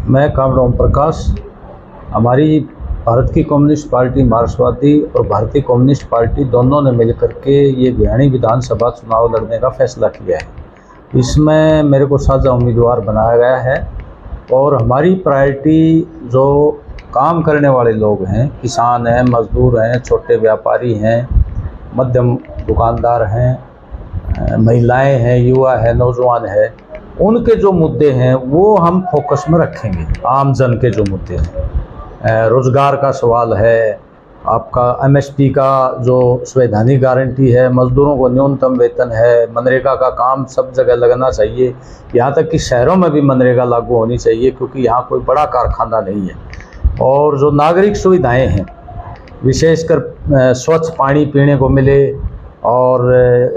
मैं कामरेड ओम प्रकाश, हमारी भारत की कम्युनिस्ट पार्टी मार्क्सवादी और भारतीय कम्युनिस्ट पार्टी दोनों ने मिलकर के ये भिवानी विधानसभा चुनाव लड़ने का फैसला किया है। इसमें मेरे को साझा उम्मीदवार बनाया गया है और हमारी प्रायोरिटी जो काम करने वाले लोग हैं, किसान हैं, मजदूर हैं, छोटे व्यापारी हैं, मध्यम दुकानदार हैं, महिलाएं हैं, युवा है, नौजवान है, उनके जो मुद्दे हैं वो हम फोकस में रखेंगे। आम जन के जो मुद्दे हैं, रोज़गार का सवाल है, आपका एमएसपी का जो संवैधानिक गारंटी है, मज़दूरों को न्यूनतम वेतन है, मनरेगा का काम सब जगह लगना चाहिए, यहाँ तक कि शहरों में भी मनरेगा लागू होनी चाहिए क्योंकि यहाँ कोई बड़ा कारखाना नहीं है। और जो नागरिक सुविधाएं हैं, विशेषकर स्वच्छ पानी पीने को मिले और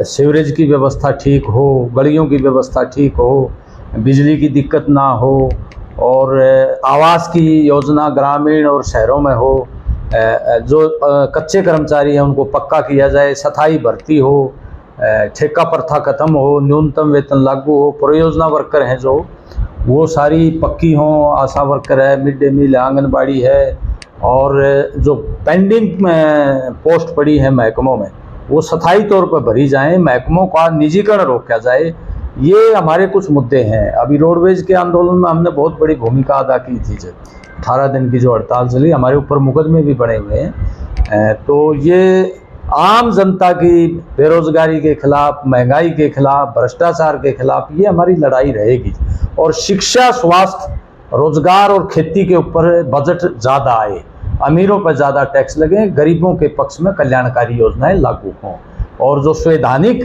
सीवरेज की व्यवस्था ठीक हो, गलियों की व्यवस्था ठीक हो, बिजली की दिक्कत ना हो और आवास की योजना ग्रामीण और शहरों में हो, जो कच्चे कर्मचारी हैं उनको पक्का किया जाए, स्थायी भर्ती हो, ठेका प्रथा खत्म हो, न्यूनतम वेतन लागू हो, परियोजना वर्कर हैं जो वो सारी पक्की हों, आशा वर्कर है, मिड डे मील है, आंगनबाड़ी है, और जो पेंडिंग पोस्ट पड़ी है महकमों में वो स्थायी तौर पर भरी जाएं, महकमों का निजीकरण रोका जाए। ये हमारे कुछ मुद्दे हैं। अभी रोडवेज के आंदोलन में हमने बहुत बड़ी भूमिका अदा की थी। जब 18 दिन की जो हड़ताल चली, हमारे ऊपर मुकदमे भी बने हुए हैं। तो ये आम जनता की बेरोजगारी के खिलाफ, महंगाई के खिलाफ, भ्रष्टाचार के खिलाफ ये हमारी लड़ाई रहेगी। और शिक्षा, स्वास्थ्य, रोजगार और खेती के ऊपर बजट ज़्यादा आए, अमीरों पर ज़्यादा टैक्स लगे, गरीबों के पक्ष में कल्याणकारी योजनाएं लागू हों। और जो संवैधानिक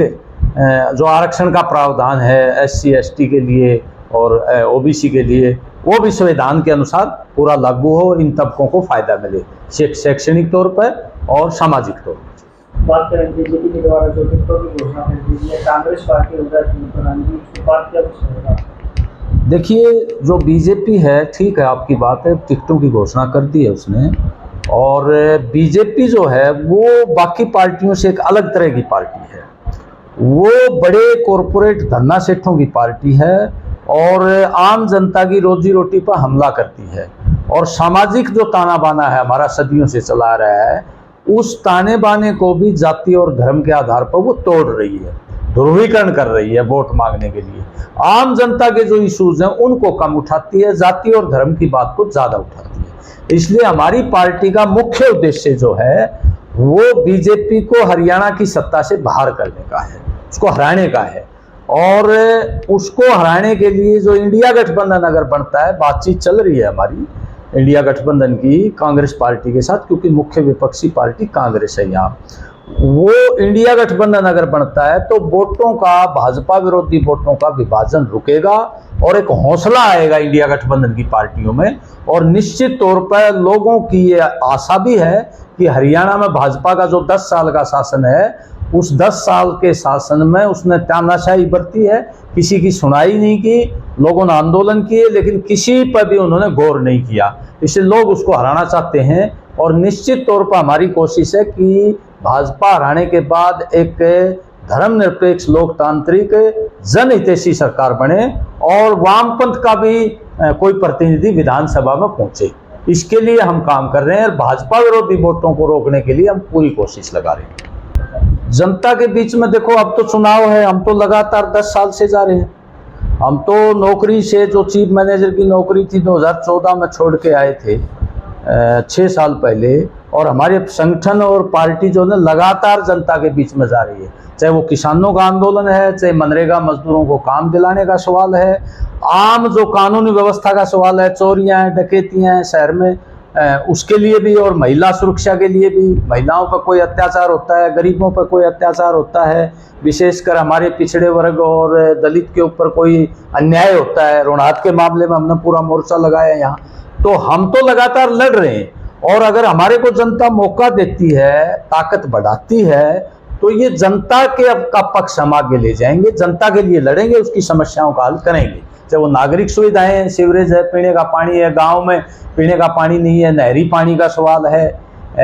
जो आरक्षण का प्रावधान है SC ST के लिए और OBC के लिए, वो भी संविधान के अनुसार पूरा लागू हो, इन तबकों को फायदा मिले शैक्षणिक तौर पर और सामाजिक तौर पर। बात करें बीजेपी के द्वारा जो टिकटों की घोषणा कर दी है, कांग्रेस पार्टी उसकी बात क्या कुछ होगा? देखिए, जो बीजेपी है, ठीक है, आपकी बात है, टिकटों की घोषणा कर दी है उसने। और बीजेपी जो है वो बाकी पार्टियों से एक अलग तरह की पार्टी है। वो बड़े कॉरपोरेट धन्ना सेठों की पार्टी है और आम जनता की रोजी रोटी पर हमला करती है। और सामाजिक जो ताना बाना है हमारा सदियों से चला रहा है, उस ताने बाने को भी जाति और धर्म के आधार पर वो तोड़ रही है, ध्रुवीकरण कर रही है वोट मांगने के लिए। आम जनता के जो इश्यूज हैं उनको कम उठाती है, जाति और धर्म की बात को ज्यादा उठाती है। इसलिए हमारी पार्टी का मुख्य उद्देश्य जो है वो बीजेपी को हरियाणा की सत्ता से बाहर करने का है, उसको हराने का है। और उसको हराने के लिए जो इंडिया गठबंधन अगर बनता है, बातचीत चल रही है हमारी इंडिया गठबंधन की कांग्रेस पार्टी के साथ, क्योंकि मुख्य विपक्षी पार्टी कांग्रेस है यहाँ। वो इंडिया गठबंधन अगर बनता है तो वोटों का, भाजपा विरोधी वोटों का विभाजन रुकेगा और एक हौसला आएगा इंडिया गठबंधन की पार्टियों में। और निश्चित तौर पर लोगों की ये आशा भी है कि हरियाणा में भाजपा का जो 10 साल का शासन है, उस 10 साल के शासन में उसने तानाशाही बरती है, किसी की सुनाई नहीं की, लोगों ने आंदोलन किए लेकिन किसी पर भी उन्होंने गौर नहीं किया। इसलिए लोग उसको हराना चाहते हैं। और निश्चित तौर पर हमारी कोशिश है कि भाजपा हराने के बाद एक धर्मनिरपेक्ष, लोकतांत्रिक, जनहितैषी सरकार बने और वामपंथ का भी कोई प्रतिनिधि विधानसभा में पहुंचे। इसके लिए हम काम कर रहे हैं और भाजपा विरोधी वोटों को रोकने के लिए हम पूरी कोशिश लगा रहे हैं। जनता के बीच में देखो, अब तो चुनाव है, हम तो लगातार 10 साल से जा रहे हैं। हम तो नौकरी से, जो चीफ मैनेजर की नौकरी थी 2014 में छोड़ के आए थे 6 साल पहले। और हमारे संगठन और पार्टी जो है लगातार जनता के बीच में जा रही है, चाहे वो किसानों का आंदोलन है, चाहे मनरेगा मजदूरों को काम दिलाने का सवाल है, आम जो कानूनी व्यवस्था का सवाल है, चोरियां हैं, डकैतियां हैं शहर में, उसके लिए भी, और महिला सुरक्षा के लिए भी। महिलाओं पर कोई अत्याचार होता है, गरीबों पर कोई अत्याचार होता है, विशेषकर हमारे पिछड़े वर्ग और दलित के ऊपर कोई अन्याय होता है, ऋणात के मामले में हमने पूरा मोर्चा लगाया यहाँ। तो हम तो लगातार लड़ रहे हैं। और अगर हमारे को जनता मौका देती है, ताकत बढ़ाती है, तो ये जनता के का पक्ष हम आगे ले जाएंगे, जनता के लिए लड़ेंगे, उसकी समस्याओं का हल करेंगे। चाहे वो नागरिक सुविधाएं हैं, सीवरेज है, पीने का पानी है, गांव में पीने का पानी नहीं है, नहरी पानी का सवाल है,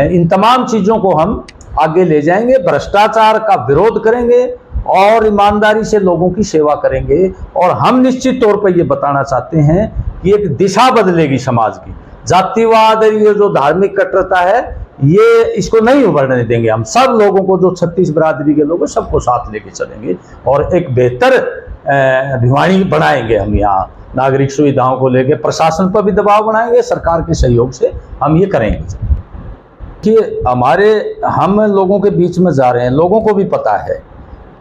इन तमाम चीज़ों को हम आगे ले जाएंगे। भ्रष्टाचार का विरोध करेंगे और ईमानदारी से लोगों की सेवा करेंगे। और हम निश्चित तौर पर ये बताना चाहते हैं कि एक दिशा बदलेगी समाज की। जातिवाद, ये जो धार्मिक कट्टरता है, ये इसको नहीं उभरने देंगे। हम सब लोगों को, जो 36 बिरादरी के लोग हैं, सबको साथ लेके चलेंगे और एक बेहतर भिवानी बनाएंगे। हम यहाँ नागरिक सुविधाओं को लेकर प्रशासन पर भी दबाव बनाएंगे, सरकार के सहयोग से हम ये करेंगे कि हम लोगों के बीच में जा रहे हैं। लोगों को भी पता है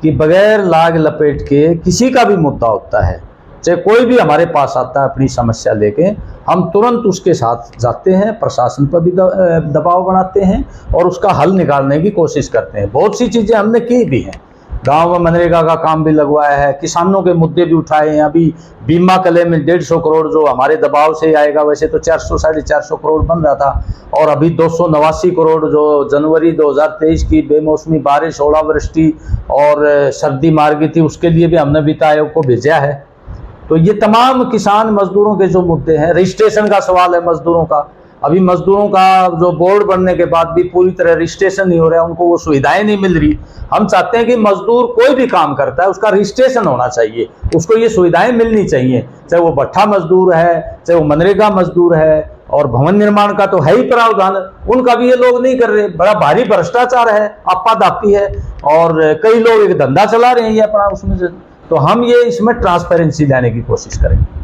कि बगैर लाग लपेट के किसी का भी मुद्दा होता है, चाहे कोई भी हमारे पास आता है अपनी समस्या लेके, हम तुरंत उसके साथ जाते हैं, प्रशासन पर भी दबाव बनाते हैं और उसका हल निकालने की कोशिश करते हैं। बहुत सी चीज़ें हमने की भी हैं, गांव में मनरेगा का काम भी लगवाया है, किसानों के मुद्दे भी उठाए हैं। अभी बीमा कले में 150 करोड़ जो हमारे दबाव से आएगा, वैसे तो 400 साढ़े 400 करोड़ बन रहा था, और अभी 289 करोड़ जो जनवरी 2023 की बेमौसमी बारिश, ओलावृष्टि और सर्दी मार गई थी, उसके लिए भी हमने वित्त आयोग को भेजा है। तो ये तमाम किसान मजदूरों के जो मुद्दे हैं, रजिस्ट्रेशन का सवाल है मजदूरों का। अभी मजदूरों का जो बोर्ड बनने के बाद भी पूरी तरह रजिस्ट्रेशन नहीं हो रहा है, उनको वो सुविधाएं नहीं मिल रही। हम चाहते हैं कि मजदूर कोई भी काम करता है उसका रजिस्ट्रेशन होना चाहिए, उसको ये सुविधाएं मिलनी चाहिए, चाहे वो भट्ठा मजदूर है, चाहे वो मनरेगा मजदूर है, और भवन निर्माण का तो है ही प्रावधान, उनका भी ये लोग नहीं कर रहे। बड़ा भारी भ्रष्टाचार है, आपादापी है, और कई लोग एक धंधा चला रहे हैं ये अपना उसमें से। तो हम ये इसमें ट्रांसपेरेंसी लाने की कोशिश करेंगे।